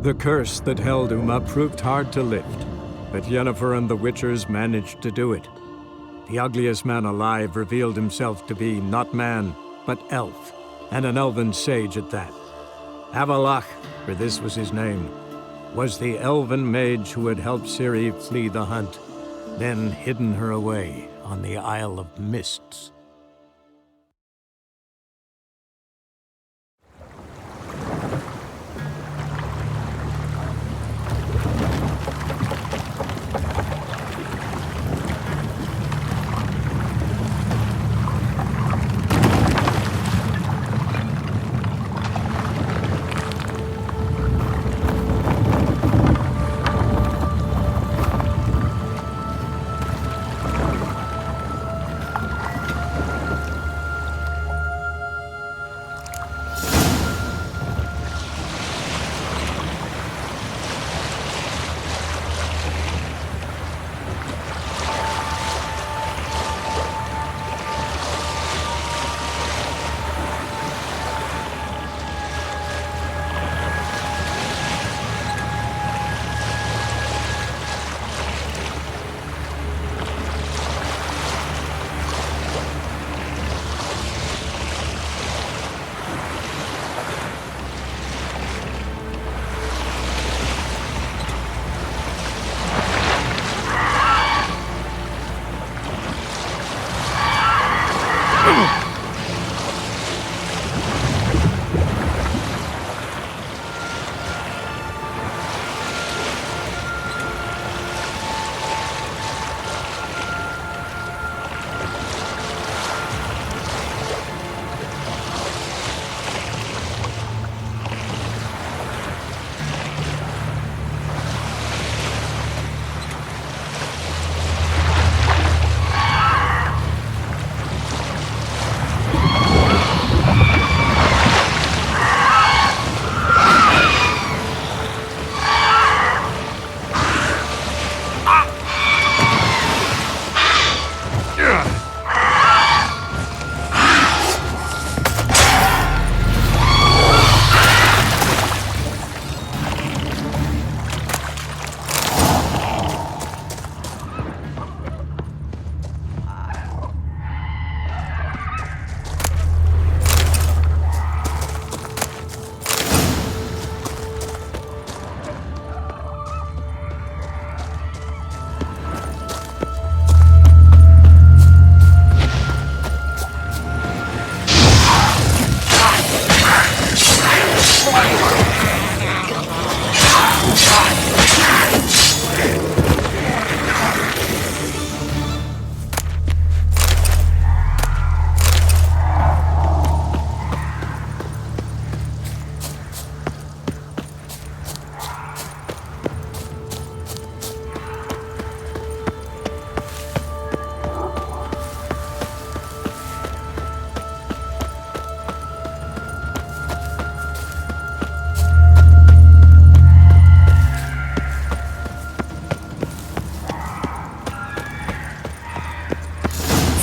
The curse that held Uma proved hard to lift, but Yennefer and the Witchers managed to do it. The ugliest man alive revealed himself to be not man, but elf, and an elven sage at that. Avalach, for this was his name, was the elven mage who had helped Ciri flee the hunt, then hidden her away on the Isle of Mists.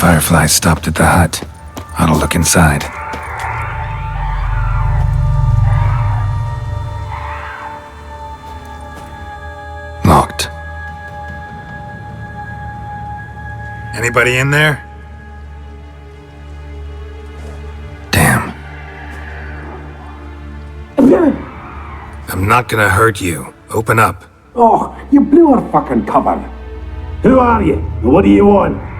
Firefly stopped at the hut. Ought to look inside. Locked. Anybody in there? Damn. I'm not gonna hurt you. Open up. Oh, you blew our fucking cover. Who are you? And what do you want?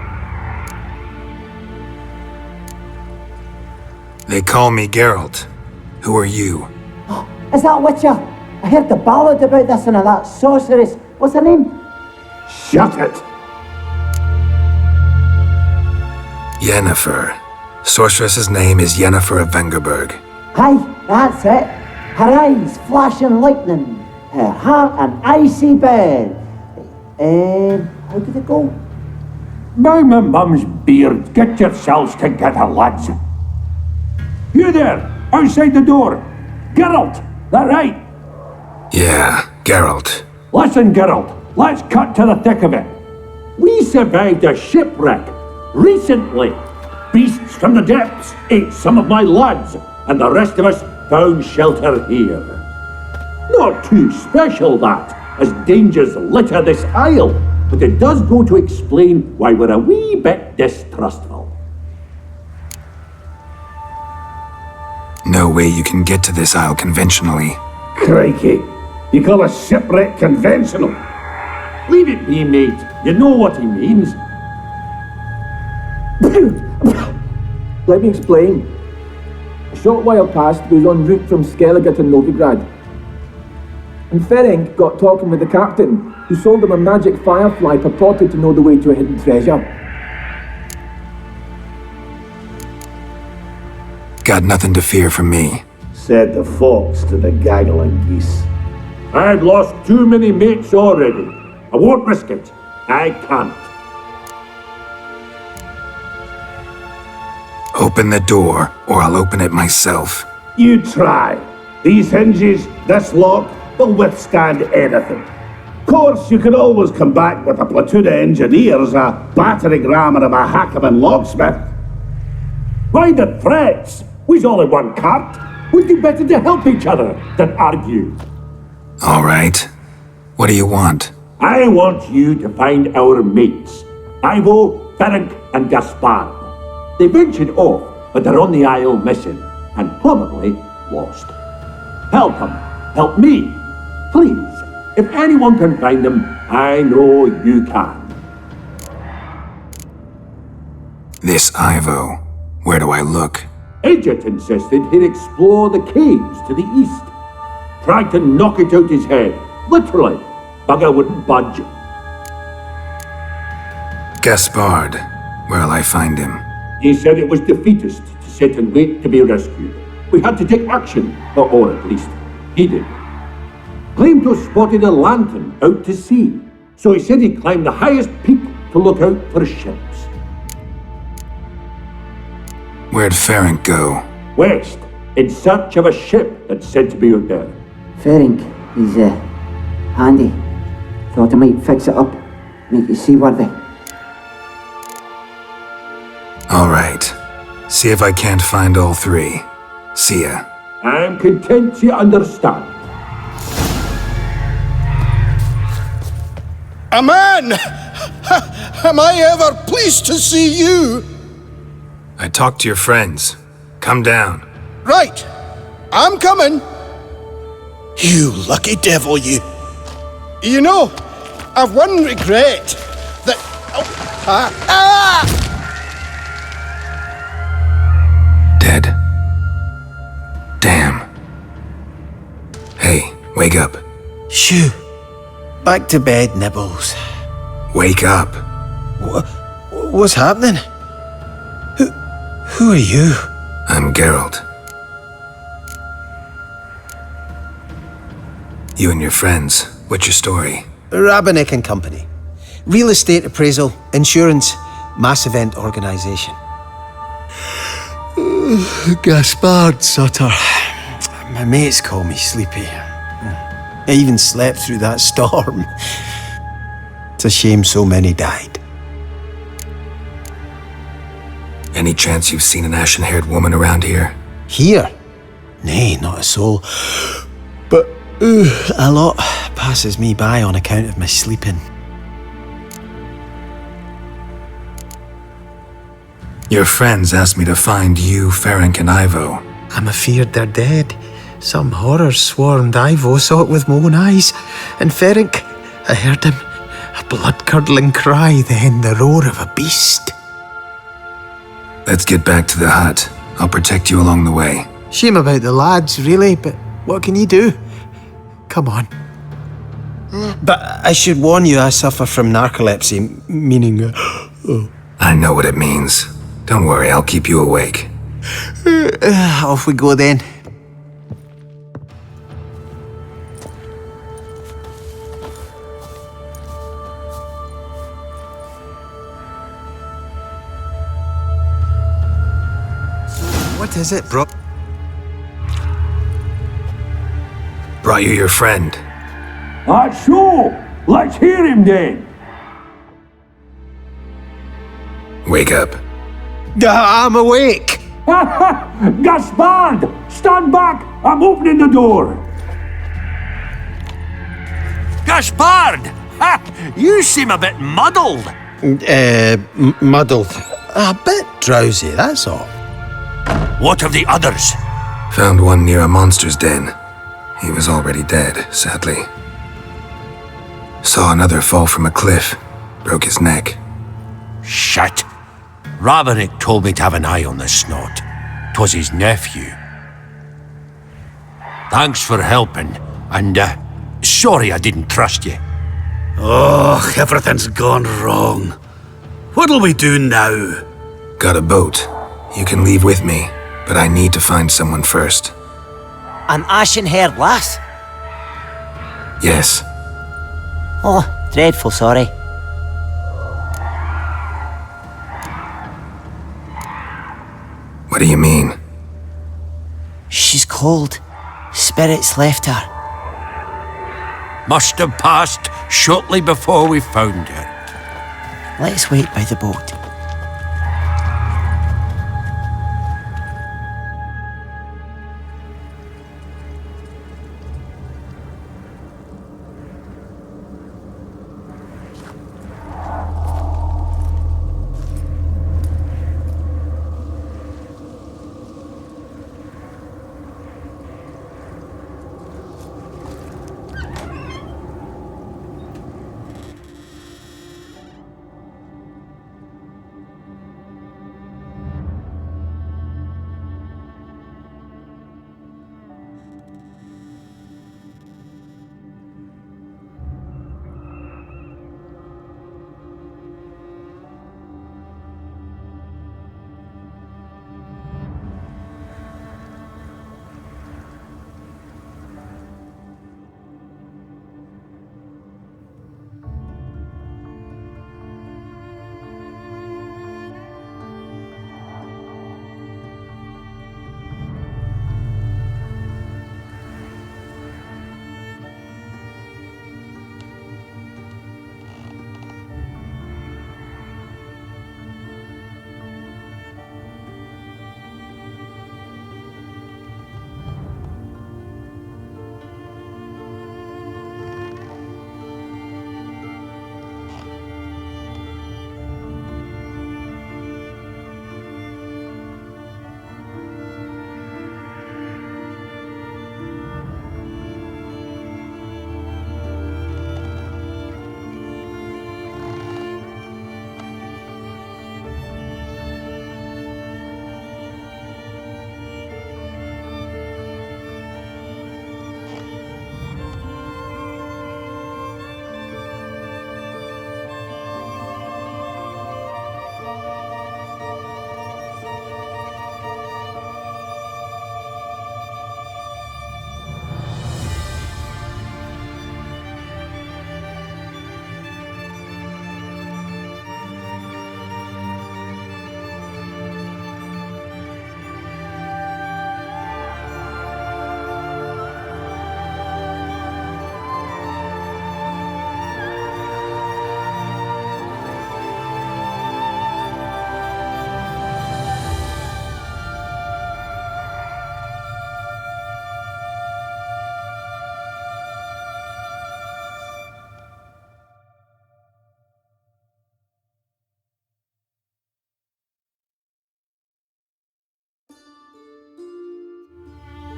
They call me Geralt. Who are you? Oh, is that Witcher? I heard the ballad about this and that sorceress. What's her name? Shut it! Yennefer. Sorceress's name is Yennefer of Vengerberg. Aye, that's it. Her eyes flashing lightning. Her heart an icy bed. How did it go? By my mum's beard, get yourselves together, lads. You there, outside the door. Geralt, that right? Yeah, Geralt. Listen, Geralt, let's cut to the thick of it. We survived a shipwreck recently. Beasts from the depths ate some of my lads, and the rest of us found shelter here. Not too special, that, as dangers litter this isle, but it does go to explain why we're a wee bit distrustful. No way you can get to this isle conventionally. Crikey, you call a shipwreck conventional? Leave it be, mate. You know what he means. Let me explain. A short while past was en route from Skellige to Novigrad. And Ferenc got talking with the captain, who sold him a magic firefly purported to know the way to a hidden treasure. Got nothing to fear from me. Said the fox to the gaggling geese. I've lost too many mates already. I won't risk it. I can't. Open the door, or I'll open it myself. You try. These hinges, this lock, will withstand anything. Of course, you can always come back with a platoon of engineers, a battering ram and a Hackman locksmith. Why the threats? We's all in one cart. We'd do better to help each other than argue. All right. What do you want? I want you to find our mates. Ivo, Ferenc, and Gaspard. They ventured off, but they're on the isle missing, and probably lost. Help them. Help me. Please. If anyone can find them, I know you can. This Ivo. Where do I look? Agent insisted he'd explore the caves to the east. Tried to knock it out his head. Literally. Bugger wouldn't budge. Gaspard. Where'll I find him? He said it was defeatist to sit and wait to be rescued. We had to take action, or at least he did. Claimed to have spotted a lantern out to sea, so he said he'd climb the highest peak to look out for ships. Where'd Ferenc go? West, in search of a ship that's said to be out there. Ferenc, he's handy. Thought I might fix it up, make it seaworthy. All right. See if I can't find all three. See ya. I'm content you understand. A man! Am I ever pleased to see you? I talked to your friends. Come down. Right. I'm coming. You lucky devil, you. You know, I've one regret. That... Dead. Damn. Hey, wake up. Shoo. Back to bed, Nibbles. Wake up. What's happening? Who are you? I'm Geralt. You and your friends, what's your story? Rabenik and Company. Real estate appraisal, insurance, mass event organisation. Gaspard Sutter. My mates call me Sleepy. I even slept through that storm. It's a shame so many died. Any chance you've seen an ashen-haired woman around here? Here? Nay, not a soul. But a lot passes me by on account of my sleeping. Your friends asked me to find you, Ferenc, and Ivo. I'm afeard they're dead. Some horror swarmed Ivo, saw it with my own eyes. And Ferenc, I heard him. A blood-curdling cry, then the roar of a beast. Let's get back to the hut. I'll protect you along the way. Shame about the lads, really, but what can you do? Come on. But I should warn you, I suffer from narcolepsy, meaning... I know what it means. Don't worry, I'll keep you awake. Off we go then. What is it, bro? Brought you your friend. That's so. Let's hear him then. Wake up. I'm awake. Gaspard! Stand back! I'm opening the door. Gaspard! Ha! You seem a bit muddled. Muddled. A bit drowsy, that's all. What of the others? Found one near a monster's den. He was already dead, sadly. Saw another fall from a cliff. Broke his neck. Shit. Ravenick told me to have an eye on the snot. 'Twas his nephew. Thanks for helping, and sorry I didn't trust you. Oh, everything's gone wrong. What'll we do now? Got a boat. You can leave with me, but I need to find someone first. An ashen-haired lass? Yes. Oh, dreadful sorry. What do you mean? She's cold. Spirits left her. Must have passed shortly before we found her. Let's wait by the boat.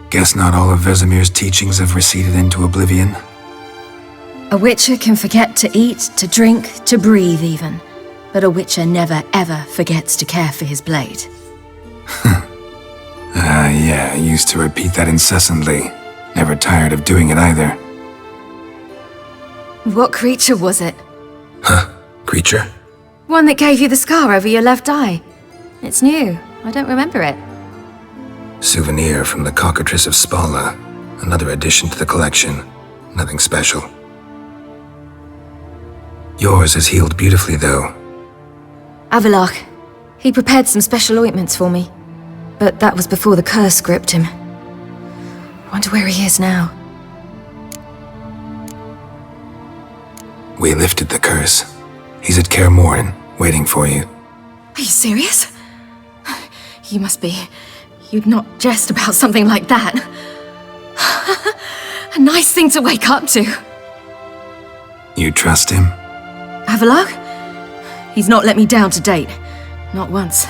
Guess not all of Vesemir's teachings have receded into oblivion. A witcher can forget to eat, to drink, to breathe even. But a witcher never ever forgets to care for his blade. Yeah, I used to repeat that incessantly. Never tired of doing it either. What creature was it? Huh? Creature? One that gave you the scar over your left eye. It's new. I don't remember it. Souvenir from the Cockatrice of Spala. Another addition to the collection. Nothing special. Yours is healed beautifully, though. Avalok. He prepared some special ointments for me. But that was before the curse gripped him. Wonder where he is now. We lifted the curse. He's at Kaer Morhen, waiting for you. Are you serious? You must be. You'd not jest about something like that. A nice thing to wake up to. You trust him? Avalok? He's not let me down to date. Not once.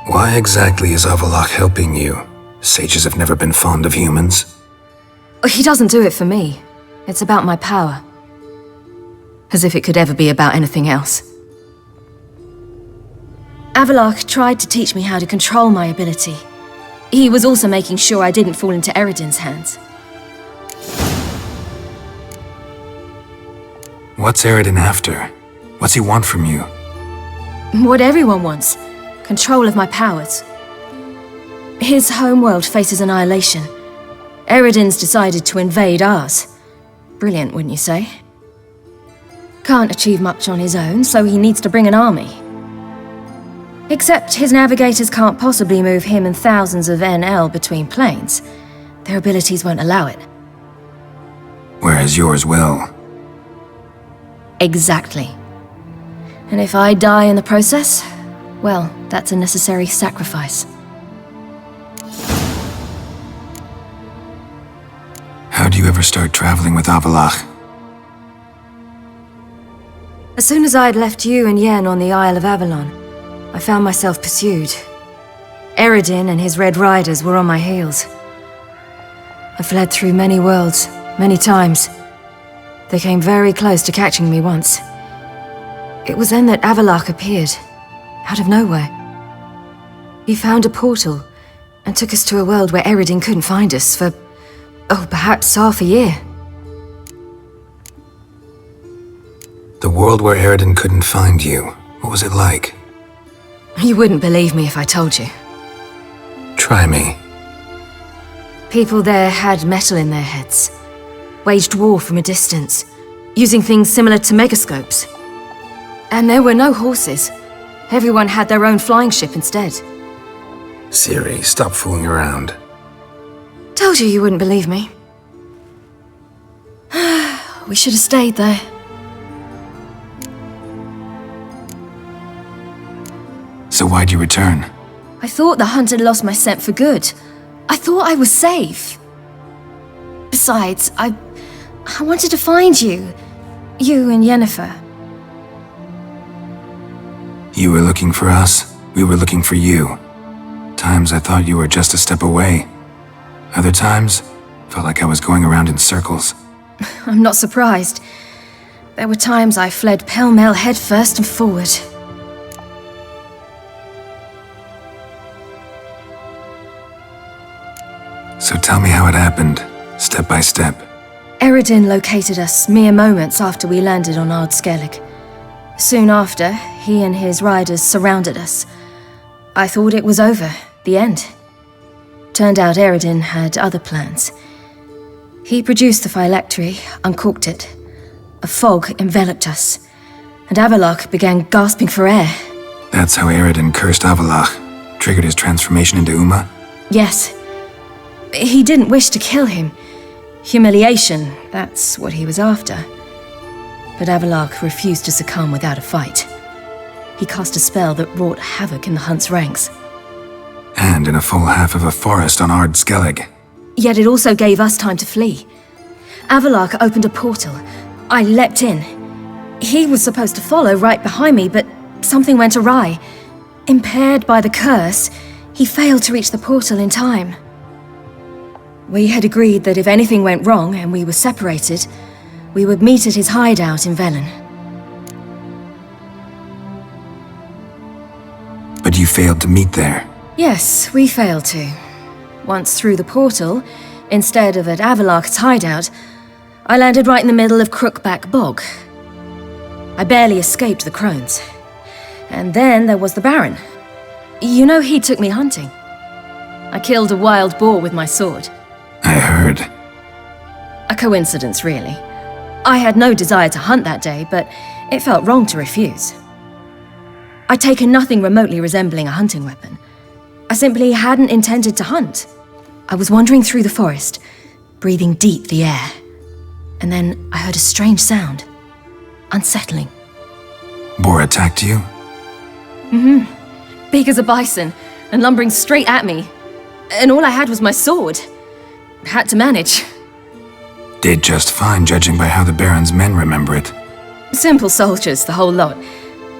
Why exactly is Avalok helping you? Sages have never been fond of humans. He doesn't do it for me. It's about my power. As if it could ever be about anything else. Avalok tried to teach me how to control my ability. He was also making sure I didn't fall into Eredin's hands. What's Eredin after? What's he want from you? What everyone wants. Control of my powers. His homeworld faces annihilation. Eredin's decided to invade ours. Brilliant, wouldn't you say? Can't achieve much on his own, so he needs to bring an army. Except his navigators can't possibly move him and thousands of NL between planes. Their abilities won't allow it. Whereas yours will. Exactly. And if I die in the process, well, that's a necessary sacrifice. How'd you ever start traveling with Avalok? As soon as I had left you and Yen on the Isle of Avalon, I found myself pursued. Eredin and his Red Riders were on my heels. I fled through many worlds, many times. They came very close to catching me once. It was then that Avalok appeared, out of nowhere. He found a portal and took us to a world where Eredin couldn't find us for, perhaps half a year. The world where Eredin couldn't find you. What was it like? You wouldn't believe me if I told you. Try me. People there had metal in their heads. Waged war from a distance, using things similar to megascopes. And there were no horses. Everyone had their own flying ship instead. Ciri, stop fooling around. Told you wouldn't believe me. We should have stayed there. So why'd you return? I thought the hunt had lost my scent for good. I thought I was safe. Besides, I wanted to find you. You and Yennefer. You were looking for us, we were looking for you. Times I thought you were just a step away. Other times, felt like I was going around in circles. I'm not surprised. There were times I fled pell-mell head first and forward. So tell me how it happened, step by step. Eredin located us mere moments after we landed on Ard Skellig. Soon after, he and his riders surrounded us. I thought it was over, the end. Turned out Eredin had other plans. He produced the phylactery, uncorked it. A fog enveloped us, and Avalok began gasping for air. That's how Eredin cursed Avalok, triggered his transformation into Uma? Yes. He didn't wish to kill him. Humiliation, that's what he was after. But Avalok refused to succumb without a fight. He cast a spell that wrought havoc in the Hunt's ranks. And in a full half of a forest on Ard Skellig. Yet it also gave us time to flee. Avalok opened a portal. I leapt in. He was supposed to follow right behind me, but something went awry. Impaired by the curse, he failed to reach the portal in time. We had agreed that if anything went wrong and we were separated, we would meet at his hideout in Velen. But you failed to meet there. Yes, we failed to. Once through the portal, instead of at Avalok's hideout, I landed right in the middle of Crookback Bog. I barely escaped the crones. And then there was the Baron. You know, he took me hunting. I killed a wild boar with my sword. I heard. A coincidence, really. I had no desire to hunt that day, but it felt wrong to refuse. I'd taken nothing remotely resembling a hunting weapon. I simply hadn't intended to hunt. I was wandering through the forest, breathing deep the air. And then I heard a strange sound. Unsettling. Boar attacked you? Mm-hmm. Big as a bison, and lumbering straight at me. And all I had was my sword. Had to manage. Did just fine, judging by how the Baron's men remember it. Simple soldiers, the whole lot.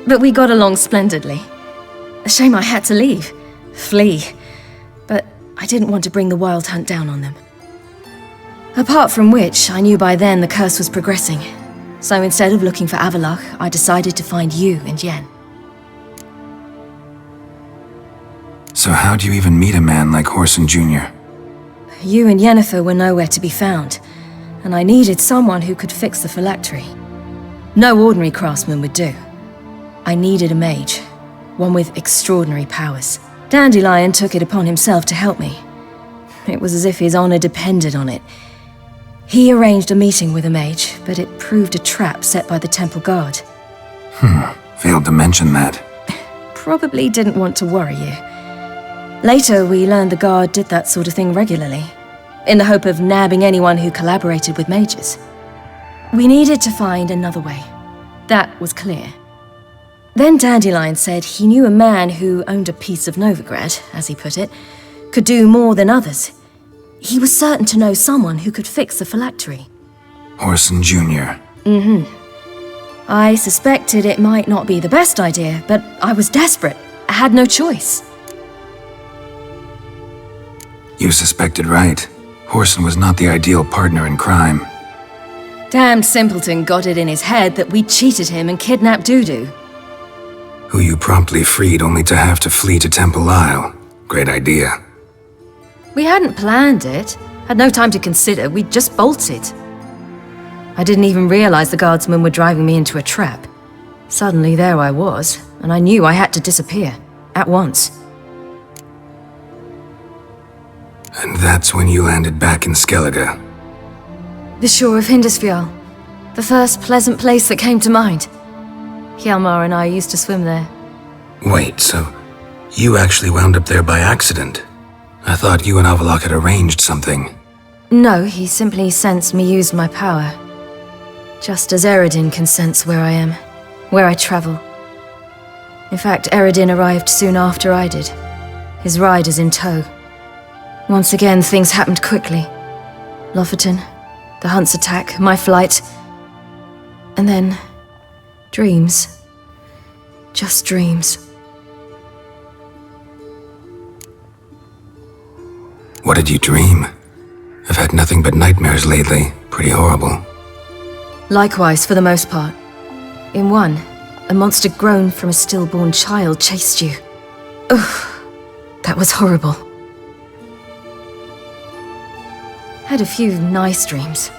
But we got along splendidly. A shame I had to leave. Flee. But I didn't want to bring the Wild Hunt down on them. Apart from which, I knew by then the curse was progressing. So instead of looking for Avallac'h, I decided to find you and Yen. So how'd you even meet a man like Whoreson Jr.? You and Yennefer were nowhere to be found, and I needed someone who could fix the phylactery. No ordinary craftsman would do. I needed a mage, one with extraordinary powers. Dandelion took it upon himself to help me. It was as if his honor depended on it. He arranged a meeting with a mage, but it proved a trap set by the temple guard. Failed to mention that. Probably didn't want to worry you. Later, we learned the guard did that sort of thing regularly, in the hope of nabbing anyone who collaborated with mages. We needed to find another way. That was clear. Then Dandelion said he knew a man who owned a piece of Novigrad, as he put it, could do more than others. He was certain to know someone who could fix the phylactery. Whoreson Jr. I suspected it might not be the best idea, but I was desperate. I had no choice. You suspected right. Whoreson was not the ideal partner in crime. Damned simpleton got it in his head that we cheated him and kidnapped Dudu. Who you promptly freed only to have to flee to Temple Isle. Great idea. We hadn't planned it, had no time to consider, we just bolted. I didn't even realize the guardsmen were driving me into a trap. Suddenly there I was, and I knew I had to disappear, at once. And that's when you landed back in Skellige. The shore of Hindisfjall, the first pleasant place that came to mind. Hjalmar and I used to swim there. Wait, so you actually wound up there by accident? I thought you and Avallac'h had arranged something. No, he simply sensed me use my power. Just as Eredin can sense where I am, where I travel. In fact, Eredin arrived soon after I did, his riders in tow. Once again, things happened quickly. Lofoten, the Hunt's attack, my flight, and then dreams. Just dreams. What did you dream? I've had nothing but nightmares lately. Pretty horrible. Likewise, for the most part. In one, a monster grown from a stillborn child chased you. Ugh, that was horrible. Had a few nice dreams.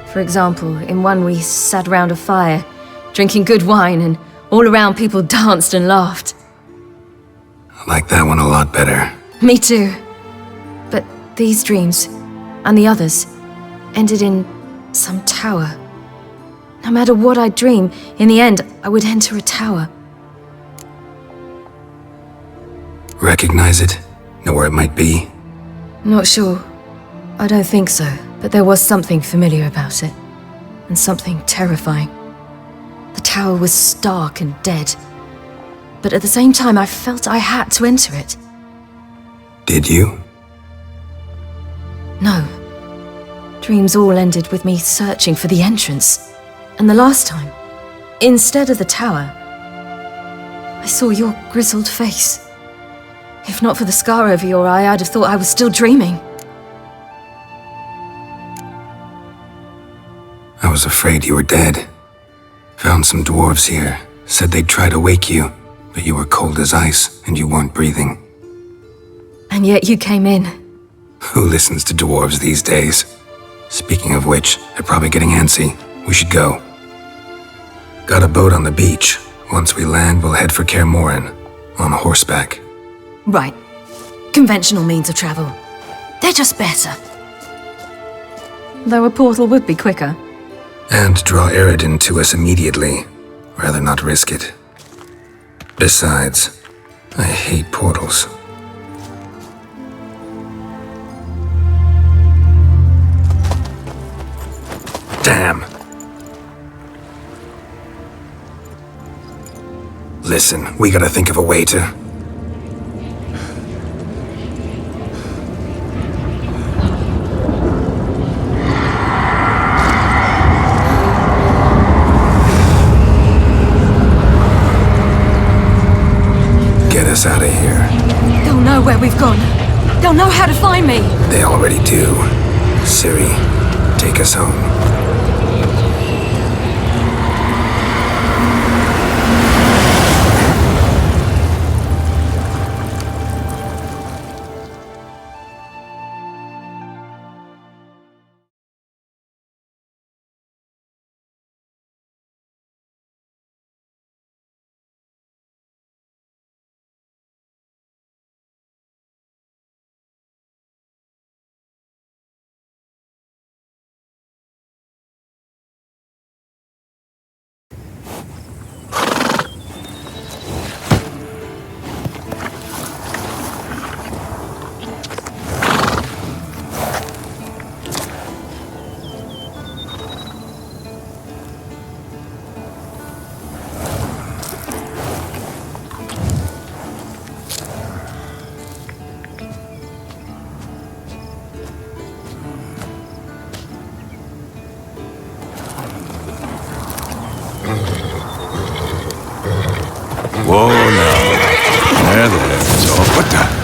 For example, in one we sat around a fire, drinking good wine, and all around people danced and laughed. I like that one a lot better. Me too. But these dreams, and the others, ended in some tower. No matter what I dream, in the end, I would enter a tower. Recognize it? Know where it might be? Not sure. I don't think so, but there was something familiar about it. And something terrifying. The tower was stark and dead. But at the same time, I felt I had to enter it. Did you? No. Dreams all ended with me searching for the entrance. And the last time, instead of the tower, I saw your grizzled face. If not for the scar over your eye, I'd have thought I was still dreaming. I was afraid you were dead. Found some dwarves here. Said they'd try to wake you, but you were cold as ice and you weren't breathing. And yet you came in. Who listens to dwarves these days? Speaking of which, they're probably getting antsy. We should go. Got a boat on the beach. Once we land, we'll head for Kaer Morhen, on horseback. Right. Conventional means of travel. They're just better. Though a portal would be quicker. And draw Eredin to us immediately. Rather not risk it. Besides, I hate portals. Damn. Listen, we gotta think of a way to... where we've gone. They'll know how to find me. They already do. Ciri, take us home. Whoa, now. There. So, what the?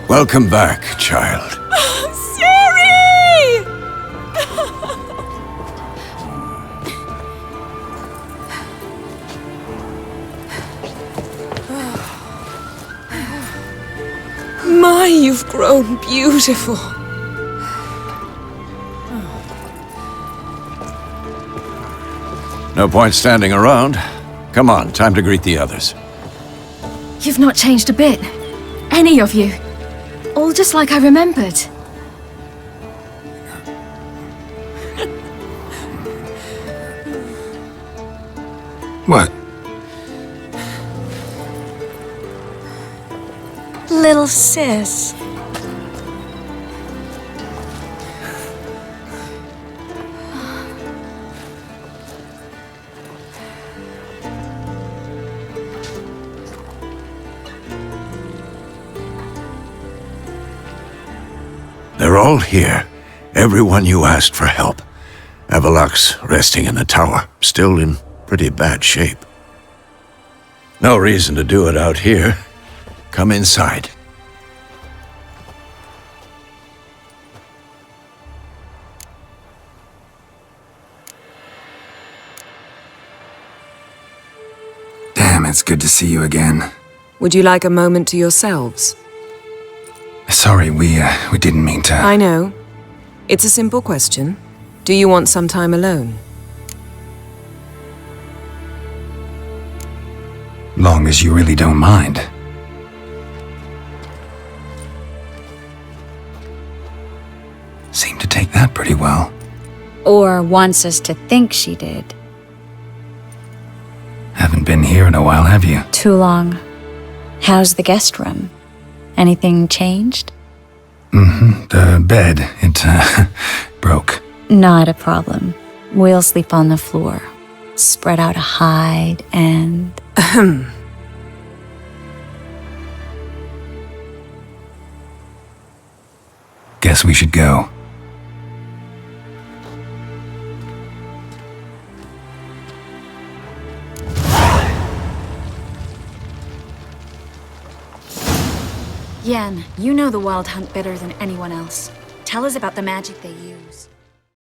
Welcome back, child. Ciri! My, you've grown beautiful. No point standing around. Come on, time to greet the others. You've not changed a bit. Any of you. All just like I remembered. What? Little sis. They're all here. Everyone you asked for help. Avalok's resting in the tower, still in pretty bad shape. No reason to do it out here. Come inside. Damn, it's good to see you again. Would you like a moment to yourselves? Sorry, we didn't mean to... I know. It's a simple question. Do you want some time alone? Long as you really don't mind. Seemed to take that pretty well. Or wants us to think she did. Haven't been here in a while, have you? Too long. How's the guest room? Anything changed? The bed, it, broke. Not a problem. We'll sleep on the floor. Spread out a hide and... Guess we should go. Yen, you know the Wild Hunt better than anyone else. Tell us about the magic they use.